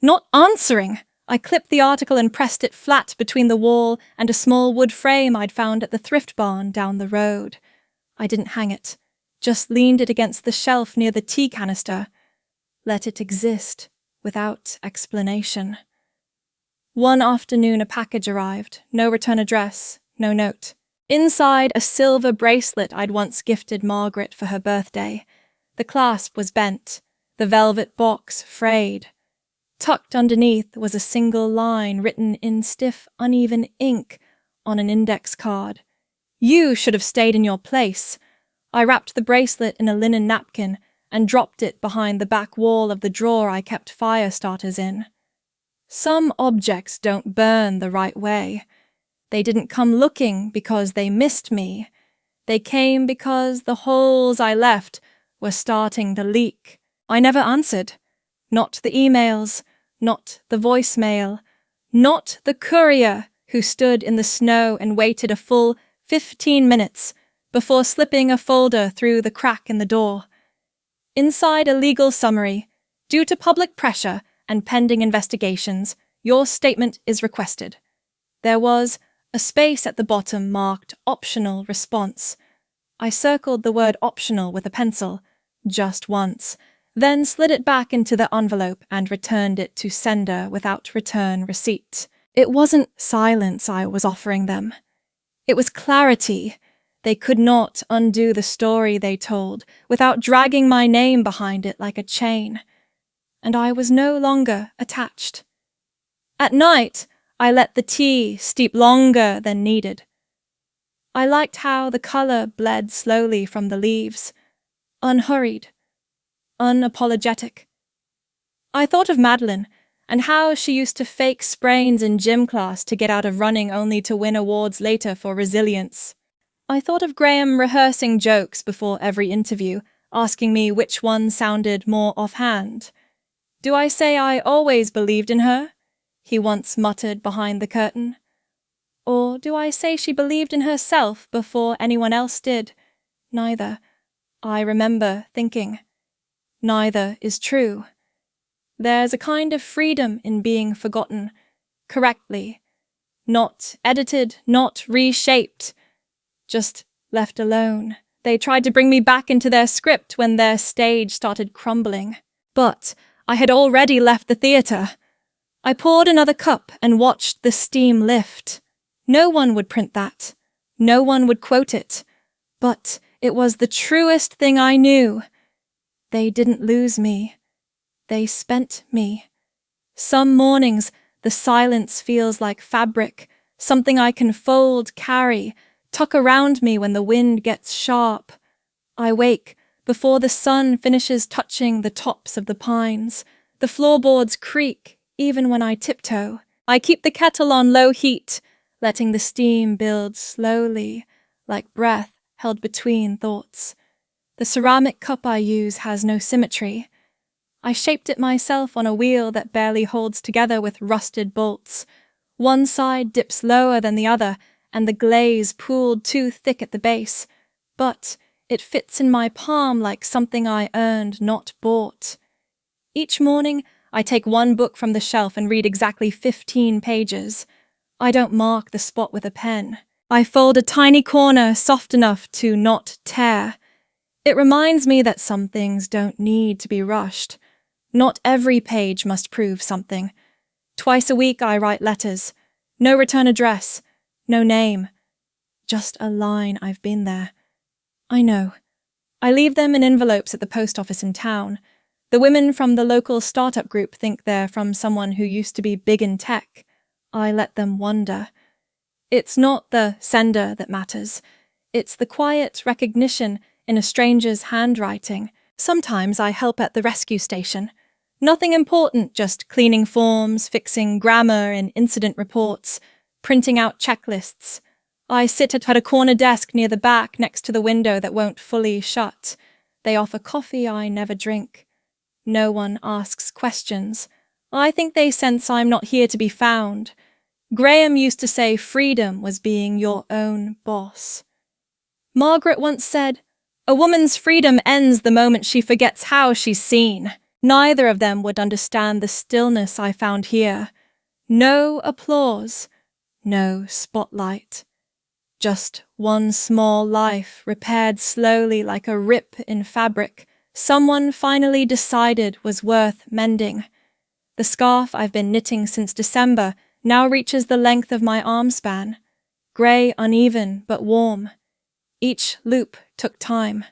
not answering. I clipped the article and pressed it flat between the wall and a small wood frame I'd found at the thrift barn down the road. I didn't hang it, just leaned it against the shelf near the tea canister. Let it exist, without explanation. One afternoon a package arrived, no return address, no note. Inside a silver bracelet I'd once gifted Margaret for her birthday. The clasp was bent, the velvet box frayed. Tucked underneath was a single line written in stiff, uneven ink on an index card. You should have stayed in your place. I wrapped the bracelet in a linen napkin and dropped it behind the back wall of the drawer I kept fire starters in. Some objects don't burn the right way. They didn't come looking because they missed me. They came because the holes I left were starting to leak. I never answered. Not the emails, not the voicemail, not the courier who stood in the snow and waited a full 15 minutes before slipping a folder through the crack in the door. Inside a legal summary, due to public pressure and pending investigations, your statement is requested. There was a space at the bottom marked optional response. I circled the word optional with a pencil, just once, then slid it back into the envelope and returned it to sender without return receipt. It wasn't silence I was offering them. It was clarity. They could not undo the story they told without dragging my name behind it like a chain. And I was no longer attached. At night, I let the tea steep longer than needed. I liked how the colour bled slowly from the leaves, unhurried, unapologetic. I thought of Madeline and how she used to fake sprains in gym class to get out of running only to win awards later for resilience. I thought of Graham rehearsing jokes before every interview, asking me which one sounded more offhand. "Do I say I always believed in her?" he once muttered behind the curtain. Or do I say she believed in herself before anyone else did? Neither. I remember thinking. Neither is true. There's a kind of freedom in being forgotten, correctly. Not edited, not reshaped. Just left alone. They tried to bring me back into their script when their stage started crumbling. But I had already left the theatre. I poured another cup and watched the steam lift. No one would print that. No one would quote it. But it was the truest thing I knew. They didn't lose me. They spent me. Some mornings, the silence feels like fabric, something I can fold, carry, tuck around me when the wind gets sharp. I wake before the sun finishes touching the tops of the pines. The floorboards creak even when I tiptoe. I keep the kettle on low heat, letting the steam build slowly, like breath held between thoughts. The ceramic cup I use has no symmetry. I shaped it myself on a wheel that barely holds together with rusted bolts. One side dips lower than the other, and the glaze pooled too thick at the base. But it fits in my palm like something I earned, not bought. Each morning, I take one book from the shelf and read exactly 15 pages. I don't mark the spot with a pen. I fold a tiny corner soft enough to not tear. It reminds me that some things don't need to be rushed. Not every page must prove something. Twice a week I write letters. No return address. No name. Just a line I've been there. I know. I leave them in envelopes at the post office in town. The women from the local startup group think they're from someone who used to be big in tech. I let them wonder. It's not the sender that matters. It's the quiet recognition in a stranger's handwriting. Sometimes I help at the rescue station. Nothing important, just cleaning forms, fixing grammar in incident reports, printing out checklists. I sit at a corner desk near the back next to the window that won't fully shut. They offer coffee I never drink. No one asks questions. I think they sense I'm not here to be found. Graham used to say freedom was being your own boss. Margaret once said, "A woman's freedom ends the moment she forgets how she's seen." Neither of them would understand the stillness I found here. No applause, no spotlight. Just one small life repaired slowly like a rip in fabric. Someone finally decided was worth mending. The scarf I've been knitting since December now reaches the length of my arm span. Grey, uneven, but warm. Each loop took time.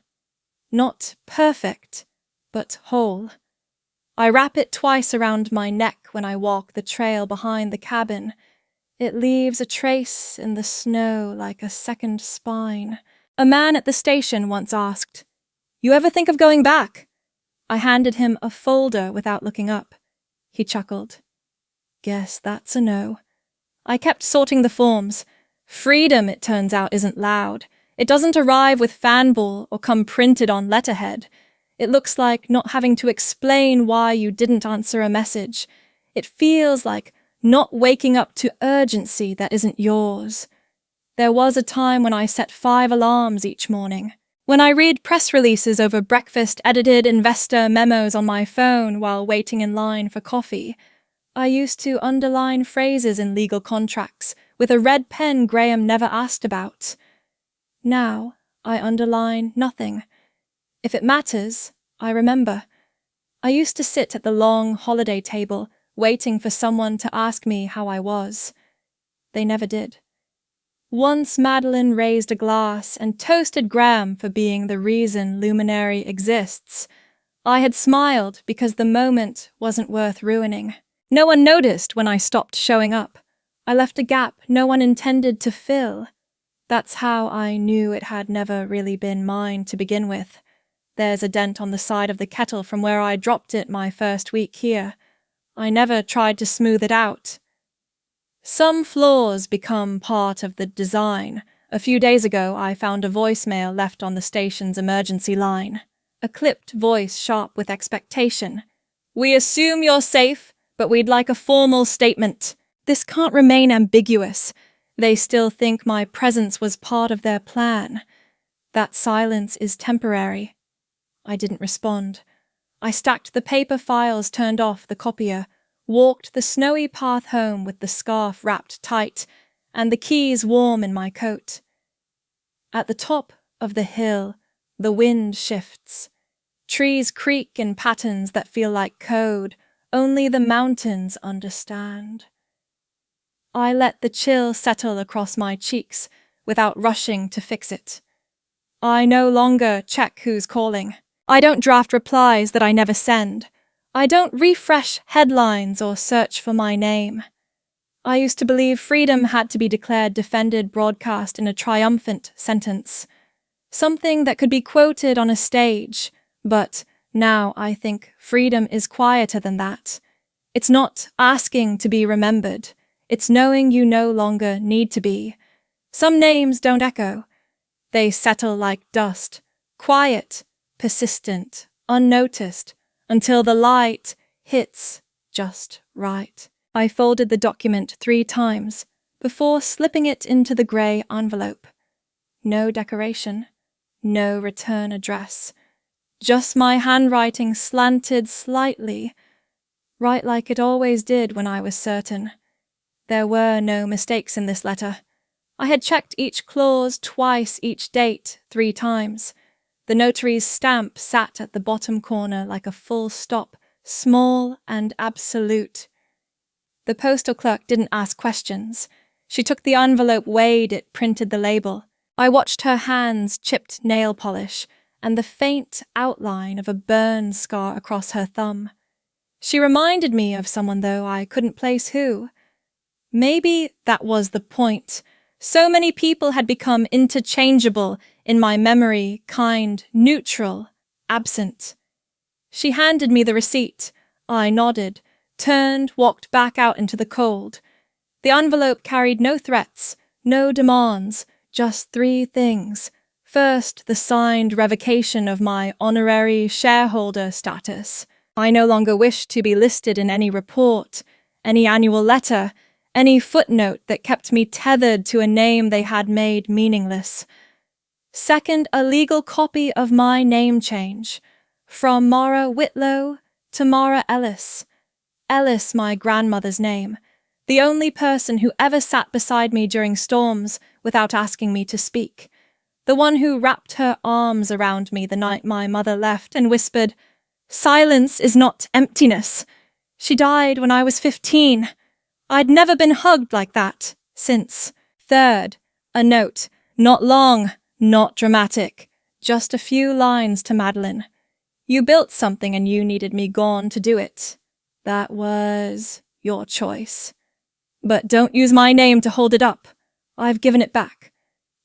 Not perfect, but whole. I wrap it twice around my neck when I walk the trail behind the cabin. It leaves a trace in the snow like a second spine. A man at the station once asked, "You ever think of going back?" I handed him a folder without looking up. He chuckled. Guess that's a no. I kept sorting the forms. Freedom, it turns out, isn't loud. It doesn't arrive with fanball or come printed on letterhead. It looks like not having to explain why you didn't answer a message. It feels like not waking up to urgency that isn't yours. There was a time when I set 5 alarms each morning. When I read press releases over breakfast-edited investor memos on my phone while waiting in line for coffee, I used to underline phrases in legal contracts with a red pen Graham never asked about. Now, I underline nothing. If it matters, I remember. I used to sit at the long holiday table, waiting for someone to ask me how I was. They never did. Once Madeline raised a glass and toasted Graham for being the reason Luminary exists, I had smiled because the moment wasn't worth ruining. No one noticed when I stopped showing up. I left a gap no one intended to fill. That's how I knew it had never really been mine to begin with. There's a dent on the side of the kettle from where I dropped it my first week here. I never tried to smooth it out. Some flaws become part of the design. A few days ago, I found a voicemail left on the station's emergency line. A clipped voice sharp with expectation. We assume you're safe, but we'd like a formal statement. This can't remain ambiguous. They still think my presence was part of their plan. That silence is temporary. I didn't respond. I stacked the paper files turned off the copier, walked the snowy path home with the scarf wrapped tight and the keys warm in my coat. At the top of the hill, the wind shifts. Trees creak in patterns that feel like code only the mountains understand. I let the chill settle across my cheeks without rushing to fix it. I no longer check who's calling. I don't draft replies that I never send. I don't refresh headlines or search for my name. I used to believe freedom had to be declared defended broadcast in a triumphant sentence, something that could be quoted on a stage, but now I think freedom is quieter than that. It's not asking to be remembered. It's knowing you no longer need to be. Some names don't echo. They settle like dust, quiet, persistent, unnoticed, until the light hits just right. I folded the document 3 times before slipping it into the grey envelope. No decoration, no return address. Just my handwriting slanted slightly, right like it always did when I was certain. There were no mistakes in this letter. I had checked each clause twice, each date 3 times. The notary's stamp sat at the bottom corner like a full stop, small and absolute. The postal clerk didn't ask questions. She took the envelope, weighed it, printed the label. I watched her hands chipped nail polish and the faint outline of a burn scar across her thumb. She reminded me of someone, though I couldn't place who. Maybe that was the point. So many people had become interchangeable in my memory, kind, neutral, absent. She handed me the receipt. I nodded, turned, walked back out into the cold. The envelope carried no threats, no demands, just 3 things. First, the signed revocation of my honorary shareholder status. I no longer wished to be listed in any report, any annual letter, any footnote that kept me tethered to a name they had made meaningless. Second, a legal copy of my name change, from Mara Whitlow to Mara Ellis. Ellis, my grandmother's name, the only person who ever sat beside me during storms without asking me to speak, the one who wrapped her arms around me the night my mother left and whispered, "Silence is not emptiness." She died when I was 15. I'd never been hugged like that since. Third, a note, not long, not dramatic, just a few lines to Madeline. You built something and you needed me gone to do it. That was your choice. But don't use my name to hold it up. I've given it back.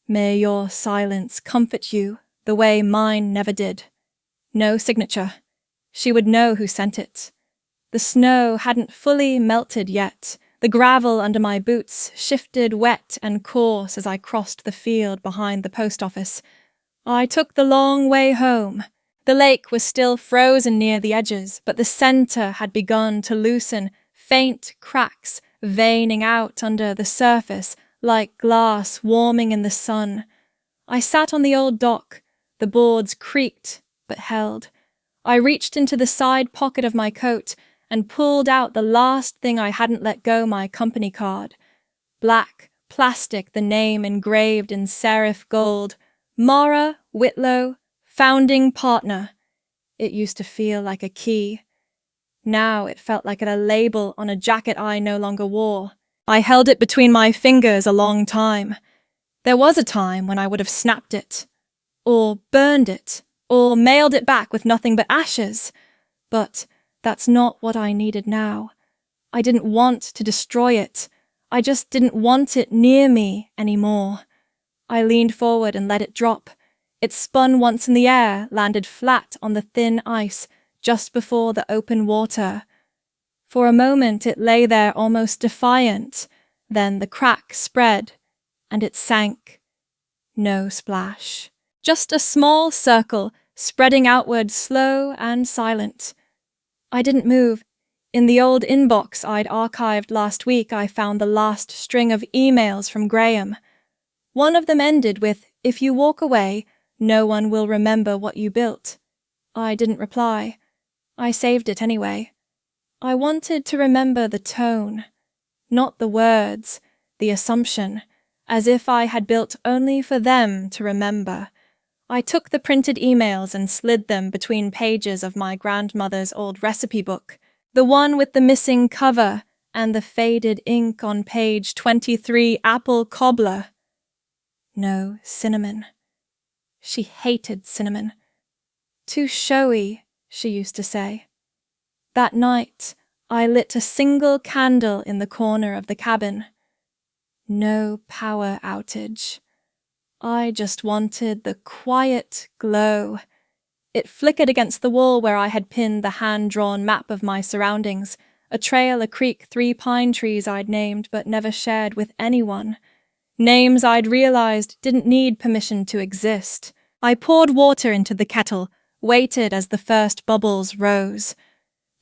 May your silence comfort you the way mine never did. No signature. she would know who sent it. The snow hadn't fully melted yet. The gravel under my boots shifted wet and coarse as I crossed the field behind the post office. I took the long way home. The lake was still frozen near the edges, but the center had begun to loosen, faint cracks veining out under the surface like glass warming in the sun. I sat on the old dock. The boards creaked, but held. I reached into the side pocket of my coat and pulled out the last thing I hadn't let go, my company card. Black, plastic, the name engraved in serif gold. Mara Whitlow, founding partner. It used to feel like a key. Now it felt like a label on a jacket I no longer wore. I held it between my fingers a long time. There was a time when I would have snapped it, or burned it, or mailed it back with nothing but ashes. But that's not what I needed now. I didn't want to destroy it. I just didn't want it near me anymore. I leaned forward and let it drop. It spun once in the air, landed flat on the thin ice just before the open water. For a moment it lay there almost defiant. Then the crack spread, and it sank. No splash. Just a small circle, spreading outward, slow and silent. I didn't move. In the old inbox I'd archived last week, I found the last string of emails from Graham. One of them ended with, "If you walk away, no one will remember what you built." I didn't reply. I saved it anyway. I wanted to remember the tone, not the words, the assumption, as if I had built only for them to remember. I took the printed emails and slid them between pages of my grandmother's old recipe book, the one with the missing cover and the faded ink on page 23, apple cobbler. No cinnamon. She hated cinnamon. Too showy, she used to say. That night, I lit a single candle in the corner of the cabin. No power outage. I just wanted the quiet glow. It flickered against the wall where I had pinned the hand-drawn map of my surroundings, a trail, a creek, 3 pine trees I'd named but never shared with anyone. Names I'd realized didn't need permission to exist. I poured water into the kettle, waited as the first bubbles rose.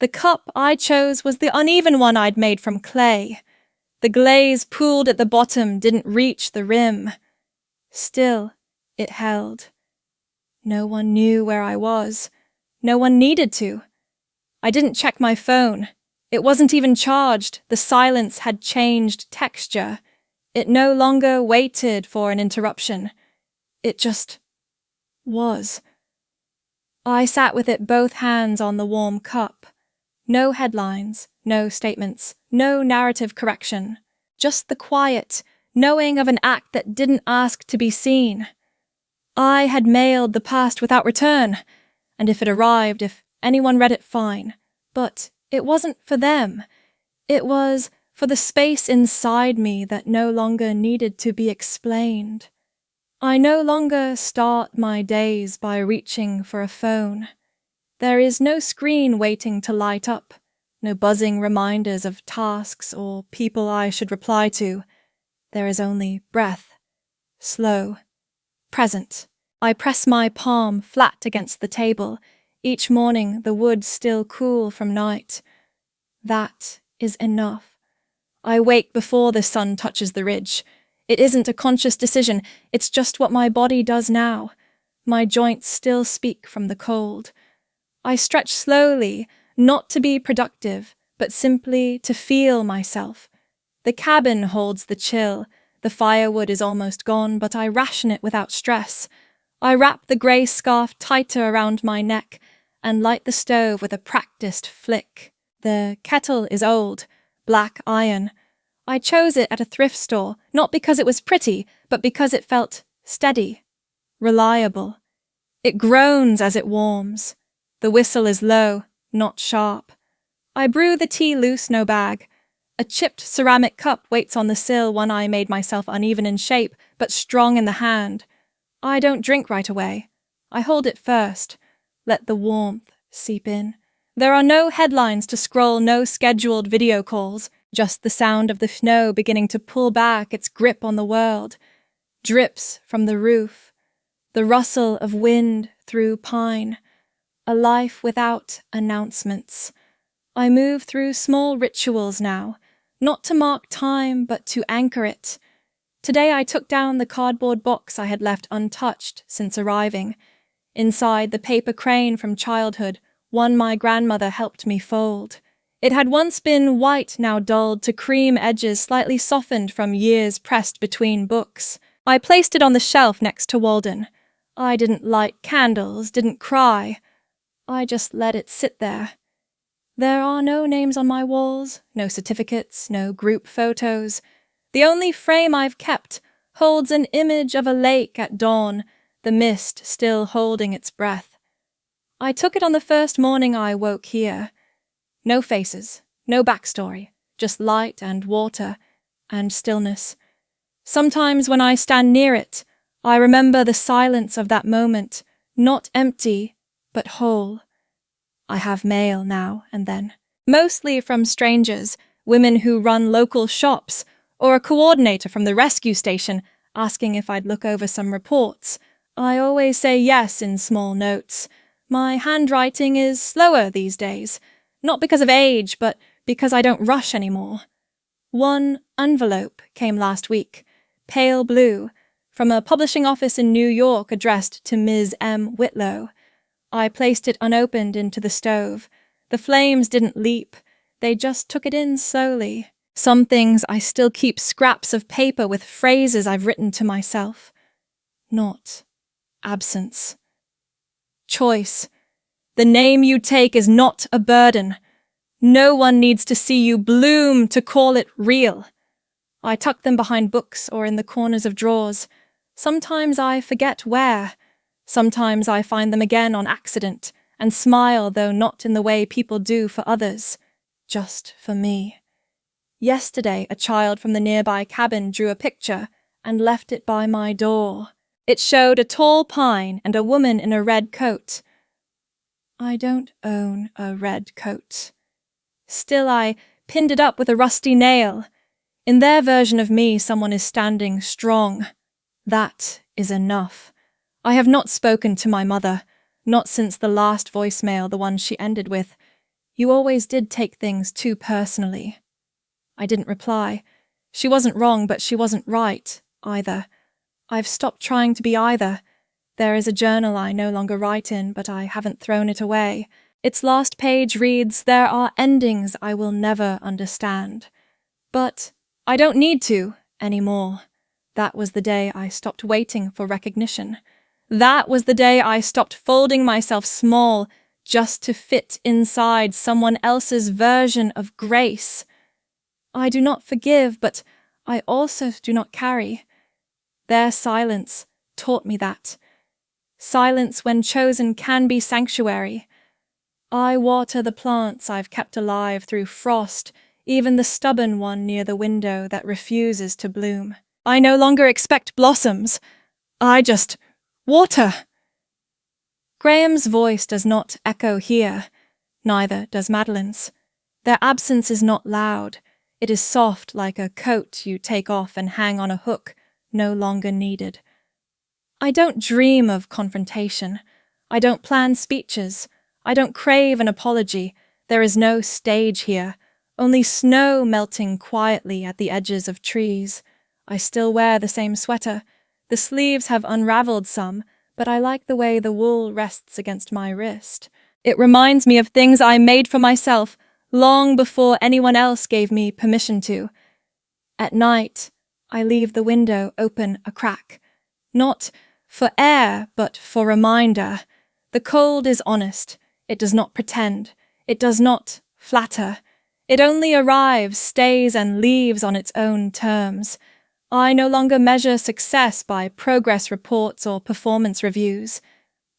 The cup I chose was the uneven one I'd made from clay. The glaze pooled at the bottom didn't reach the rim. Still, it held. No one knew where I was. No one needed to. I didn't check my phone. It wasn't even charged. The silence had changed texture. It no longer waited for an interruption. It just was. I sat with it, both hands on the warm cup. No headlines, no statements, no narrative correction. Just the quiet, knowing of an act that didn't ask to be seen. I had mailed the past without return, and if it arrived, if anyone read it, fine. But it wasn't for them. It was for the space inside me that no longer needed to be explained. I no longer start my days by reaching for a phone. There is no screen waiting to light up, no buzzing reminders of tasks or people I should reply to. There is only breath, slow, present. I press my palm flat against the table, each morning the wood still cool from night. That is enough. I wake before the sun touches the ridge. It isn't a conscious decision, it's just what my body does now. My joints still speak from the cold. I stretch slowly, not to be productive, but simply to feel myself. The cabin holds the chill. The firewood is almost gone, but I ration it without stress. I wrap the grey scarf tighter around my neck and light the stove with a practiced flick. The kettle is old, black iron. I chose it at a thrift store, not because it was pretty, but because it felt steady, reliable. It groans as it warms. The whistle is low, not sharp. I brew the tea loose, no bag. A chipped ceramic cup waits on the sill, one I made myself, uneven in shape, but strong in the hand. I don't drink right away. I hold it first, let the warmth seep in. There are no headlines to scroll, no scheduled video calls, just the sound of the snow beginning to pull back its grip on the world. Drips from the roof, the rustle of wind through pine. A life without announcements. I move through small rituals now, not to mark time but to anchor it. Today I took down the cardboard box I had left untouched since arriving. Inside the paper crane from childhood, one my grandmother helped me fold. It had once been white, now dulled to cream edges slightly softened from years pressed between books. I placed it on the shelf next to Walden. I didn't light candles, didn't cry. I just let it sit there. There are no names on my walls, no certificates, no group photos. The only frame I've kept holds an image of a lake at dawn, the mist still holding its breath. I took it on the first morning I woke here. No faces, no backstory, just light and water and stillness. Sometimes when I stand near it, I remember the silence of that moment, not empty, but whole. I have mail now and then, mostly from strangers, women who run local shops, or a coordinator from the rescue station asking if I'd look over some reports. I always say yes in small notes. My handwriting is slower these days, not because of age, but because I don't rush anymore. One envelope came last week, pale blue, from a publishing office in New York addressed to Ms. M. Whitlow. I placed it unopened into the stove. The flames didn't leap, they just took it in slowly. Some things I still keep scraps of paper with phrases I've written to myself. Not absence. Choice. The name you take is not a burden. No one needs to see you bloom to call it real. I tuck them behind books or in the corners of drawers. Sometimes I forget where. Sometimes I find them again on accident and smile, though not in the way people do for others, just for me. Yesterday, a child from the nearby cabin drew a picture and left it by my door. It showed a tall pine and a woman in a red coat. I don't own a red coat. Still, I pinned it up with a rusty nail. In their version of me, someone is standing strong. That is enough. I have not spoken to my mother, not since the last voicemail, the one she ended with, "You always did take things too personally." I didn't reply. She wasn't wrong, but she wasn't right, either. I've stopped trying to be either. There is a journal I no longer write in, but I haven't thrown it away. Its last page reads, "There are endings I will never understand." But I don't need to anymore. That was the day I stopped waiting for recognition. That was the day I stopped folding myself small just to fit inside someone else's version of grace. I do not forgive, but I also do not carry. Their silence taught me that. Silence when chosen can be sanctuary. I water the plants I've kept alive through frost, even the stubborn one near the window that refuses to bloom. I no longer expect blossoms. I just water. Graham's voice does not echo here, neither does Madeline's. Their absence is not loud. It is soft like a coat you take off and hang on a hook, no longer needed. I don't dream of confrontation. I don't plan speeches. I don't crave an apology. There is no stage here, only snow melting quietly at the edges of trees. I still wear the same sweater. The sleeves have unraveled some, but I like the way the wool rests against my wrist. It reminds me of things I made for myself long before anyone else gave me permission to. At night, I leave the window open a crack. Not for air, but for reminder. The cold is honest. It does not pretend. It does not flatter. It only arrives, stays, and leaves on its own terms. I no longer measure success by progress reports or performance reviews.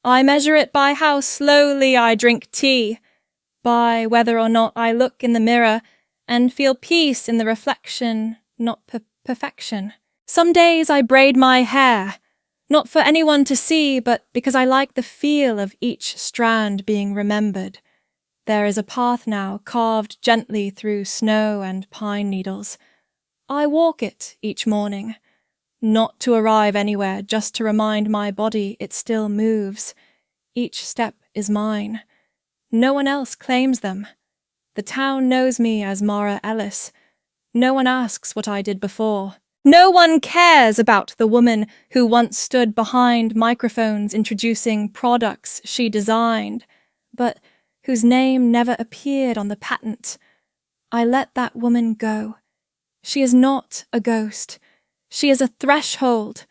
I measure it by how slowly I drink tea, by whether or not I look in the mirror and feel peace in the reflection, not perfection. Some days I braid my hair, not for anyone to see, but because I like the feel of each strand being remembered. There is a path now carved gently through snow and pine needles. I walk it each morning, not to arrive anywhere, just to remind my body it still moves. Each step is mine. No one else claims them. The town knows me as Mara Ellis. No one asks what I did before. No one cares about the woman who once stood behind microphones introducing products she designed, but whose name never appeared on the patent. I let that woman go. She is not a ghost. She is a threshold.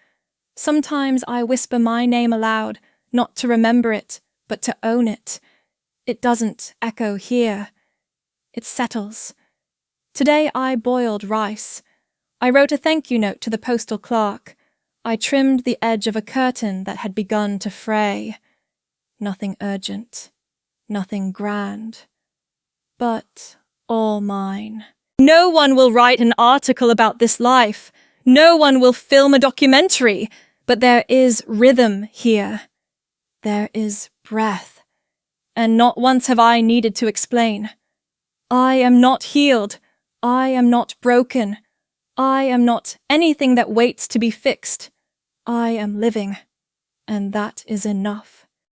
Sometimes I whisper my name aloud, not to remember it, but to own it. It doesn't echo here. It settles. Today I boiled rice. I wrote a thank you note to the postal clerk. I trimmed the edge of a curtain that had begun to fray. Nothing urgent, nothing grand, but all mine. No one will write an article about this life. No one will film a documentary, but there is rhythm here. There is breath. And not once have I needed to explain. I am not healed. I am not broken. I am not anything that waits to be fixed. I am living, and that is enough.